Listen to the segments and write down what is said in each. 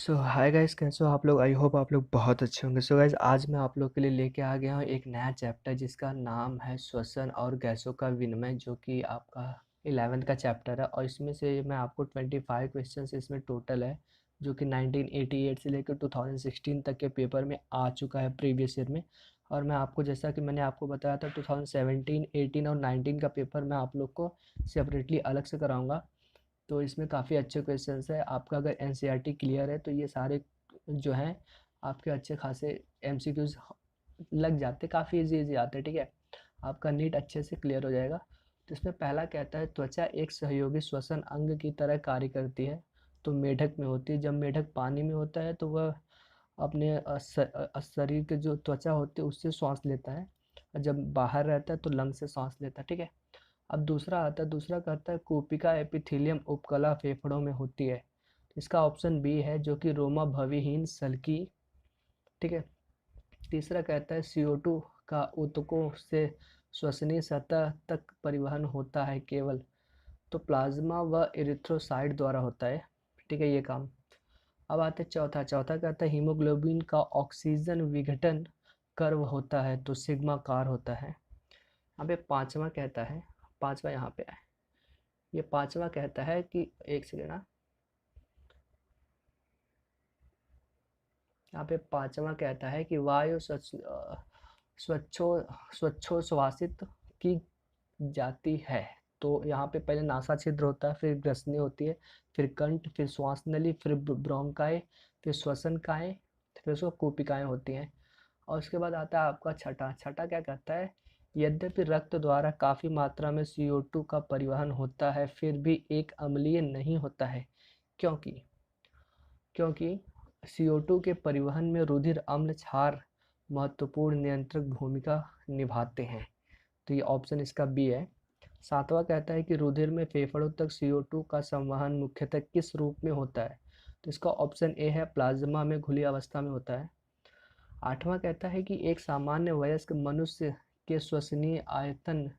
सो hi guys, कैसे हो आप लोग। आई होप आप लोग बहुत अच्छे होंगे। सो गाइस, आज मैं आप लोग के लिए लेके आ गया हूँ एक नया चैप्टर जिसका नाम है श्वसन और गैसों का विनिमय, जो कि आपका 11th का चैप्टर है। और इसमें से मैं आपको 25 क्वेश्चन इसमें टोटल है, जो कि 1988 से लेकर 2016 तक के पेपर में आ चुका है प्रीवियस ईयर में। और मैं आपको, जैसा कि मैंने आपको बताया था, 2017, 18 और 19 का पेपर मैं आप लोग को सेपरेटली अलग से कराऊंगा। तो इसमें काफ़ी अच्छे क्वेश्चंस है। आपका अगर एनसीईआरटी क्लियर है तो ये सारे जो हैं आपके अच्छे खासे एमसीक्यूज लग जाते, काफ़ी इजी आते हैं। ठीक है, आपका नीट अच्छे से क्लियर हो जाएगा। तो इसमें पहला कहता है, त्वचा एक सहयोगी श्वसन अंग की तरह कार्य करती है। तो मेढक में होती है। जब मेढक पानी में होता है तो वह अपने शरीर के जो त्वचा होती है उससे श्वास लेता है, और जब बाहर रहता है तो लंग से सांस लेता है। ठीक है, अब दूसरा आता है, दूसरा कहता है कूपिका एपिथेलियम उपकला फेफड़ों में होती है। इसका ऑप्शन बी है, जो कि रोमा भविहीन सल्की। ठीक है, तीसरा कहता है CO2 का ऊतकों से श्वसनीय सतह तक परिवहन होता है केवल, तो प्लाज्मा व इरिथ्रोसाइट द्वारा होता है। ठीक है, ये काम। अब आते हैं चौथा, चौथा कहता है हीमोग्लोबिन का ऑक्सीजन विघटन कर्व होता है, तो सिग्मा कार होता है। यहाँ पे पांचवा कहता है, पांचवा यहाँ पे है, ये पांचवा कहता है कि एक सेकेंड ना, यहाँ पे पांचवा कहता है कि वायु स्वच्छो स्वच्छोश्वासित की जाती है। तो यहाँ पे पहले नासा छिद्र होता है, फिर ग्रसनी होती है, फिर कंठ, फिर श्वास नली, फिर ब्रोंकाई, फिर श्वसन काय, फिर उसको कूपिकाएं होती हैं। और उसके बाद आता है आपका छठा, छठा क्या कहता है, यद्यपि रक्त द्वारा काफ़ी मात्रा में CO2 का परिवहन होता है, फिर भी एक अम्लीय नहीं होता है। क्योंकि क्योंकि CO2 के परिवहन में रुधिर अम्ल क्षार महत्वपूर्ण नियंत्रक भूमिका निभाते हैं। तो ये ऑप्शन इसका बी है। सातवां कहता है कि रुधिर में फेफड़ों तक CO2 का संवहन मुख्यतः किस रूप में होता है। तो इसका ऑप्शन ए है, प्लाज्मा में घुली अवस्था में होता है। आठवां कहता है कि एक सामान्य वयस्क मनुष्य के श्वसनीय आयतन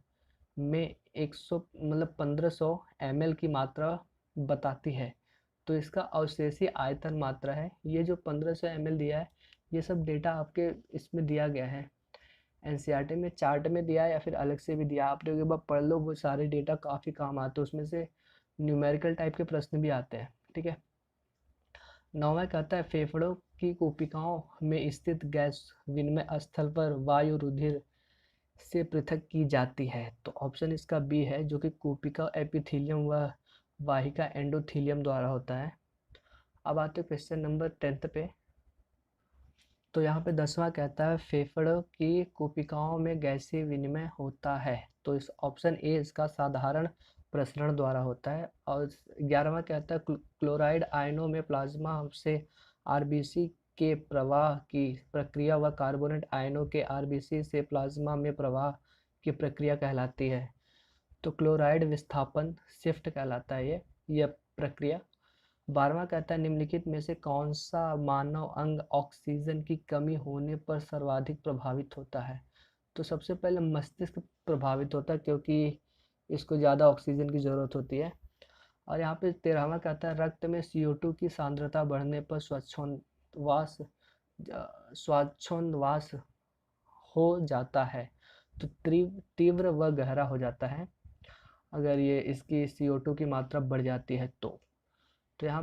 में 100 मतलब 1500 ml की मात्रा बताती है। तो इसका अवशेषीय आयतन मात्रा है। ये जो 1500 ml दिया है, ये सब डेटा आपके इसमें दिया गया है, एनसीईआरटी में चार्ट में दिया है या फिर अलग से भी दिया। आप लोग एक बार पढ़ लो, वो सारे डेटा काफ़ी काम आते हैं, उसमें से न्यूमेरिकल टाइप के प्रश्न भी आते हैं। ठीक है, नौवां कहता है फेफड़ों की कोशिकाओं में स्थित गैस विनिमय स्थल पर वायु रुधिर से पृथक की जाती है। तो ऑप्शन इसका बी है, जो कि कोशिका एपिथेलियम व वाहिका एंडोथेलियम द्वारा होता है। अब आते क्वेश्चन नंबर 10 पे। तो यहाँ पे 10वां कहता है फेफड़ों की कोशिकाओं में गैसीय विनिमय होता है। तो इस ऑप्शन ए इसका साधारण प्रसरण द्वारा होता है। और 11वां कहता है क्लोराइड आयनों में प्लाज्मा से आरबीसी के प्रवाह की प्रक्रिया व कार्बोनेट आयनों के आरबीसी से प्लाज्मा में प्रवाह की प्रक्रिया कहलाती है। तो क्लोराइड विस्थापन शिफ्ट कहलाता है यह प्रक्रिया। 12वां कहता है निम्नलिखित में से कौन सा मानव अंग ऑक्सीजन की कमी होने पर सर्वाधिक प्रभावित होता है। तो सबसे पहले मस्तिष्क प्रभावित होता है, क्योंकि इसको ज़्यादा ऑक्सीजन की ज़रूरत होती है। और यहाँ पे 13वां कहता है रक्त में CO2 की सांद्रता बढ़ने पर श्वासोच्छ्वास हो जाता है, तो तीव्र व गहरा हो जाता है अगर ये इसकी CO2 की मात्रा बढ़ जाती है तो यहाँ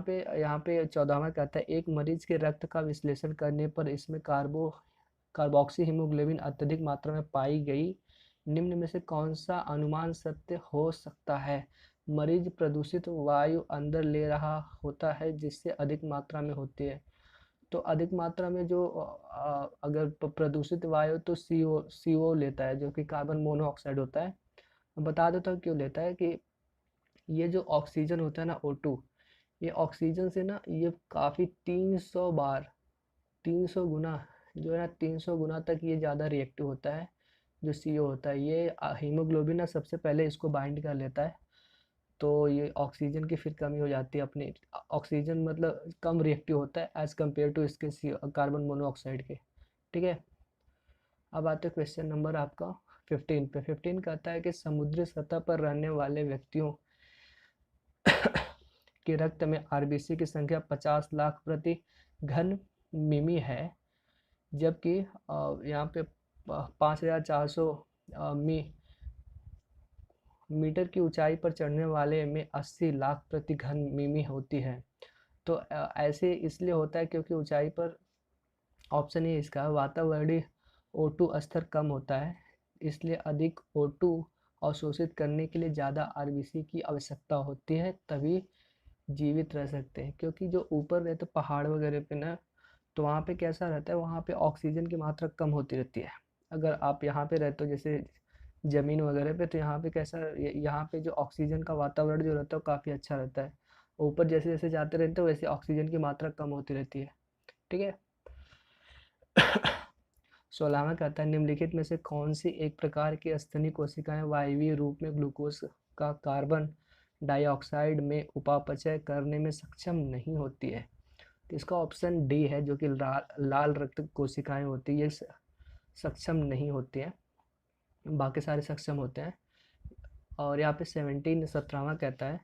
पे 14वां कहता है एक मरीज के रक्त का विश्लेषण करने पर इसमें कार्बोक्सी हीमोग्लोबिन अत्यधिक मात्रा में पाई गई। निम्न में से कौन सा अनुमान सत्य हो सकता है। मरीज प्रदूषित वायु अंदर ले रहा होता है जिससे अधिक मात्रा में होती है। तो अधिक मात्रा में जो अगर प्रदूषित वायु तो CO लेता है, जो कि कार्बन मोनोऑक्साइड होता है। मैं बता देता हूँ क्यों लेता है कि ये जो ऑक्सीजन होता है ना, O2, ये ऑक्सीजन से ना ये काफ़ी 300 बार, 300 गुना जो है ना, 300 गुना तक ये ज़्यादा रिएक्टिव होता है जो CO होता है। ये हीमोग्लोबिन ना सबसे पहले इसको बाइंड कर लेता है, तो ये ऑक्सीजन की फिर कमी हो जाती है अपने। ऑक्सीजन मतलब कम रिएक्टिव होता है एज़ कम्पेयर टू इसके कार्बन मोनोऑक्साइड के। ठीक है, अब आते हैं क्वेश्चन नंबर आपका 15 पे। 15 कहता है कि समुद्री सतह पर रहने वाले व्यक्तियों कि रक्त में आरबीसी की संख्या 50 लाख प्रति घन मिमी है, जबकि यहाँ पे 5400 मीटर की ऊंचाई पर चढ़ने वाले में 80 लाख प्रति घन मिमी होती है। तो ऐसे इसलिए होता है क्योंकि ऊंचाई पर, ऑप्शन ए इसका, वातावरणीय O2 स्तर कम होता है, इसलिए अधिक O2 अवशोषित करने के लिए ज़्यादा आरबीसी की आवश्यकता होती है, तभी जीवित रह सकते हैं। क्योंकि जो ऊपर रहते पहाड़ वगैरह पे ना, तो वहाँ पे कैसा रहता है, वहाँ पे ऑक्सीजन की मात्रा कम होती रहती है। अगर आप यहाँ पे रहते हो जैसे ज़मीन वगैरह पे, तो यहाँ पे कैसा, यहाँ पे जो ऑक्सीजन का वातावरण जो रहता है वो काफ़ी अच्छा रहता है। ऊपर जैसे जैसे जाते रहते हो वैसे ऑक्सीजन की मात्रा कम होती रहती है। ठीक है। 16वां कहता है, निम्नलिखित में से कौन सी एक प्रकार की स्तनीय कोशिकाएं वायवीय रूप में ग्लूकोज का कार्बन डाइऑक्साइड में उपापचय करने में सक्षम नहीं होती है? तो इसका ऑप्शन डी है, जो कि लाल रक्त कोशिकाएं होती है, ये सक्षम नहीं होती हैं, बाकी सारे सक्षम होते हैं। और यहाँ पे 17वां कहता है,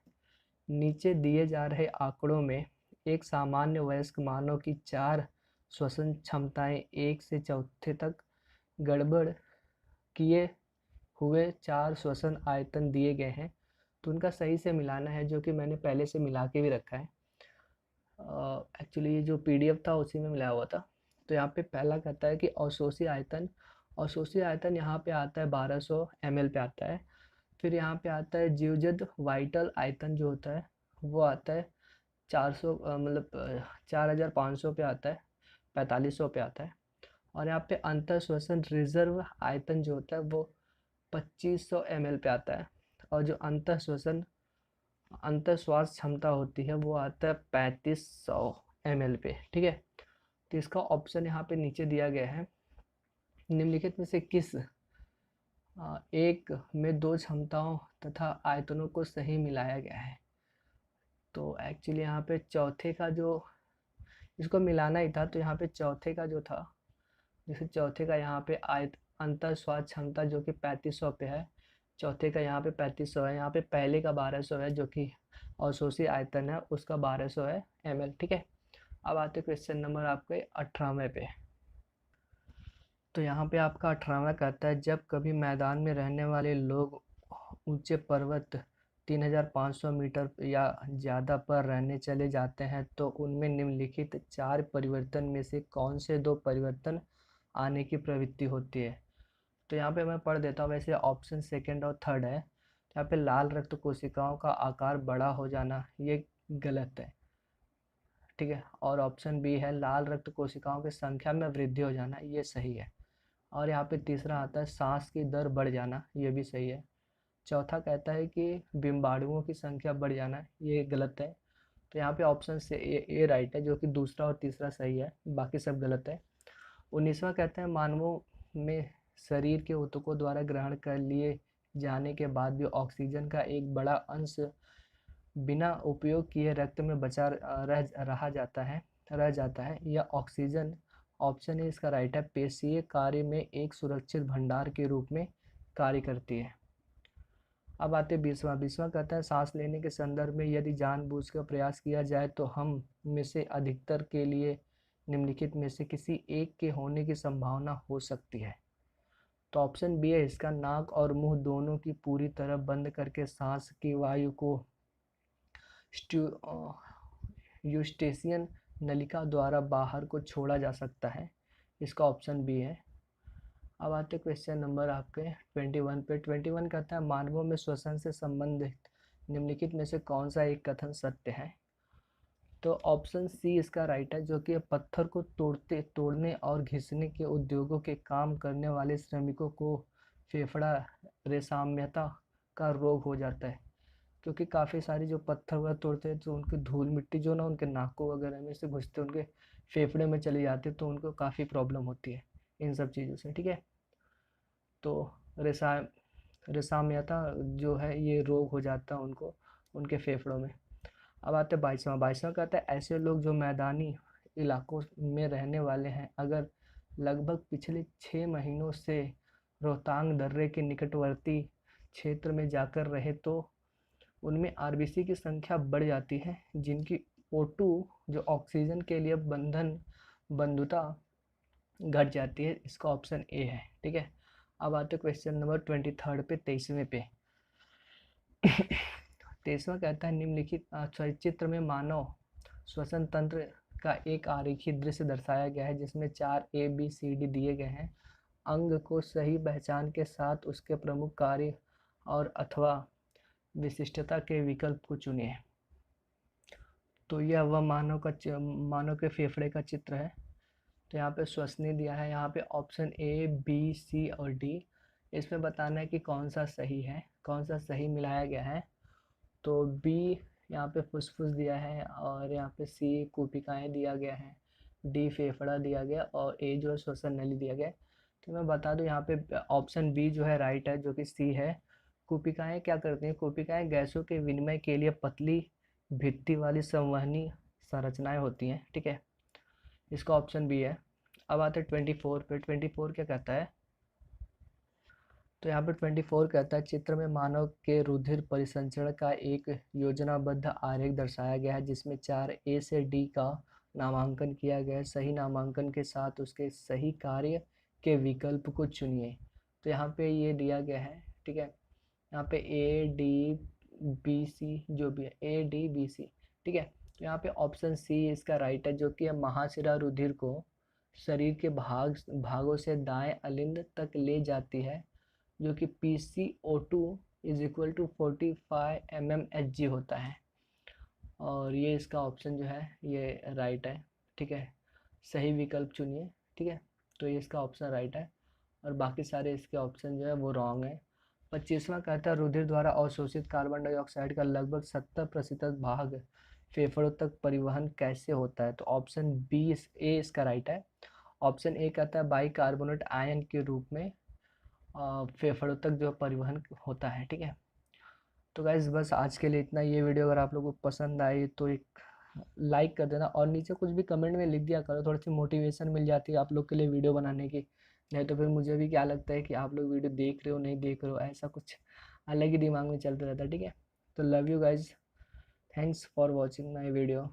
नीचे दिए जा रहे आंकड़ों में एक सामान्य वयस्क मानव की 4 श्वसन क्षमताएं 1 से चौथे तक गड़बड़ किए हुए 4 श्वसन आयतन दिए गए हैं, तो उनका सही से मिलाना है, जो कि मैंने पहले से मिला के भी रखा है। एक्चुअली ये जो पीडीएफ था उसी में मिलाया हुआ था। तो यहाँ पे पहला कहता है कि अवशोषी आयतन, अवशोषी आयतन यहाँ पे आता है 1200 ml पे आता है। फिर यहाँ पे आता है जीवजद वाइटल आयतन जो होता है वो आता है 400 मतलब 4500 पे आता है, 4500 पे आता है। और यहाँ पे अंतर श्वसन रिजर्व आयतन जो होता है वो 2500 ml पे आता है। और जो अंतर श्वास क्षमता होती है वो आता है 3500 ml पे। ठीक है। तो इसका ऑप्शन यहाँ पे नीचे दिया गया है, निम्नलिखित में से किस एक में दो क्षमताओं तथा आयतनों को सही मिलाया गया है? तो एक्चुअली यहाँ पे चौथे का जो, इसको मिलाना ही था, तो यहाँ पे चौथे का जो था, जैसे चौथे का यहाँ पे अंतर श्वास क्षमता जो कि 3500 पे है, चौथे का यहाँ पे 3500 है, यहाँ पे पहले का 1200 है जो कि अवशोषी आयतन है, उसका 1200 है ml। ठीक है। अब आते क्वेश्चन नंबर आपके 18वें पे। तो यहाँ पे आपका 18वां कहता है, जब कभी मैदान में रहने वाले लोग ऊंचे पर्वत 3500 मीटर या ज़्यादा पर रहने चले जाते हैं तो उनमें निम्नलिखित 4 परिवर्तन में से कौन से 2 परिवर्तन आने की प्रवृत्ति होती है? तो यहाँ पे मैं पढ़ देता हूँ। वैसे ऑप्शन सेकंड और थर्ड है। यहाँ पे लाल रक्त कोशिकाओं का आकार बड़ा हो जाना, ये गलत है। ठीक है। और ऑप्शन बी है लाल रक्त कोशिकाओं की संख्या में वृद्धि हो जाना, ये सही है। और यहाँ पे तीसरा आता है सांस की दर बढ़ जाना, ये भी सही है। चौथा कहता है कि बिम्बाणुओं की संख्या बढ़ जाना, ये गलत है। तो यहाँ पे ऑप्शन से ए राइट है, जो कि दूसरा और तीसरा सही है, बाकी सब गलत है। 19वां कहता है, मानवों में शरीर के ऊतकों द्वारा ग्रहण कर लिए जाने के बाद भी ऑक्सीजन का एक बड़ा अंश बिना उपयोग किए रक्त में बचा रह जाता है। यह ऑक्सीजन, ऑप्शन ए इसका राइट है, पेशीय कार्य में एक सुरक्षित भंडार के रूप में कार्य करती है। अब आते 20वां कहता है, सांस लेने के संदर्भ में यदि जानबूझकर प्रयास किया जाए तो हम में से अधिकतर के लिए निम्नलिखित में से किसी एक के होने की संभावना हो सकती है? तो ऑप्शन बी है इसका, नाक और मुंह दोनों की पूरी तरह बंद करके सांस की वायु को यूस्टेशियन नलिका द्वारा बाहर को छोड़ा जा सकता है, इसका ऑप्शन बी है। अब आते क्वेश्चन नंबर आपके 21 पे। 21 कहता है, मानवों में श्वसन से संबंधित निम्नलिखित में से कौन सा एक कथन सत्य है? तो ऑप्शन सी इसका राइट है, जो कि पत्थर को तोड़ने और घिसने के उद्योगों के काम करने वाले श्रमिकों को फेफड़ा रेशम्यता का रोग हो जाता है। क्योंकि काफ़ी सारी जो पत्थर वगैरह तोड़ते हैं तो उनकी धूल मिट्टी जो ना उनके नाकों वगैरह में से घुसते उनके फेफड़े में चली जाती है, तो उनको काफ़ी प्रॉब्लम होती है इन सब चीज़ों से। ठीक है। तो रेशा रेशम्यता जो है ये रोग हो जाता है उनको, उनके फेफड़ों में। अब आते 22वां कहता है, ऐसे लोग जो मैदानी इलाकों में रहने वाले हैं अगर लगभग पिछले 6 महीनों से रोहतांग दर्रे के निकटवर्ती क्षेत्र में जाकर रहे तो उनमें आरबीसी की संख्या बढ़ जाती है जिनकी O2 जो ऑक्सीजन के लिए बंधुता घट जाती है। इसका ऑप्शन ए है। ठीक है, अब आते क्वेश्चन नंबर 23 पे, 23वें पे। 23वां कहता है निम्नलिखित चित्र में मानव श्वसन तंत्र का एक आरेखीय दृश्य दर्शाया गया है जिसमें 4 ABCD दिए गए हैं। अंग को सही पहचान के साथ उसके प्रमुख कार्य और अथवा विशिष्टता के विकल्प को चुनिए। तो यह वह मानव के फेफड़े का चित्र है। तो यहाँ पे श्वसनी दिया है, यहाँ पे ऑप्शन ए, बी, सी और डी। इसमें बताना है कि कौन सा सही है, कौन सा सही मिलाया गया है। तो बी यहाँ पे फुसफुस दिया है, और यहाँ पे सी कूपिकाएँ दिया गया है, डी फेफड़ा दिया गया, और ए जो है श्वसन नली दिया गया है। तो मैं बता दूं यहाँ पे ऑप्शन बी जो है राइट है, जो कि सी है। कूपिकाएँ क्या करती हैं? कूपिकाएँ गैसों के विनिमय के लिए पतली भित्ति वाली संवहनी संरचनाएं होती हैं। ठीक है, इसका ऑप्शन बी है। अब आते हैं 24 पे। 24 क्या कहता है? तो यहाँ पे 24 कहता है चित्र में मानव के रुधिर परिसंचरण का एक योजनाबद्ध आरेख दर्शाया गया है जिसमें 4 A से D का नामांकन किया गया है। सही नामांकन के साथ उसके सही कार्य के विकल्प को चुनिए। तो यहाँ पे ये दिया गया है। ठीक है, यहाँ पे ADBC जो भी है, ADBC। ठीक है, तो यहाँ पे ऑप्शन सी इसका राइट है, जो कि महाशिरा रुधिर को शरीर के भागों से दाएं अलिंद तक ले जाती है, जो कि PCO2 is equal to 45 mmHg होता है। और ये इसका ऑप्शन जो है ये राइट है। ठीक है, सही विकल्प चुनिए। ठीक है, तो ये इसका ऑप्शन राइट है, और बाकी सारे इसके ऑप्शन जो है वो रॉन्ग है। 25वां कहता है रुधिर द्वारा अवशोषित कार्बन डाइऑक्साइड का लगभग 70% भाग फेफड़ों तक परिवहन कैसे होता है? तो ऑप्शन बी ए इसका राइट है। ऑप्शन ए कहता है बाइकार्बोनेट आयन के रूप में फेफड़ों तक जो परिवहन होता है। ठीक है, तो गाइज बस आज के लिए इतना। ये वीडियो अगर आप लोगों को पसंद आई तो एक लाइक कर देना, और नीचे कुछ भी कमेंट में लिख दिया करो, थोड़ी सी मोटिवेशन मिल जाती है आप लोग के लिए वीडियो बनाने की। नहीं तो फिर मुझे भी क्या लगता है कि आप लोग वीडियो देख रहे हो नहीं देख रहे हो, ऐसा कुछ अलग ही दिमाग में चलता रहता है। ठीक है, तो love you guys, thanks for watching my video.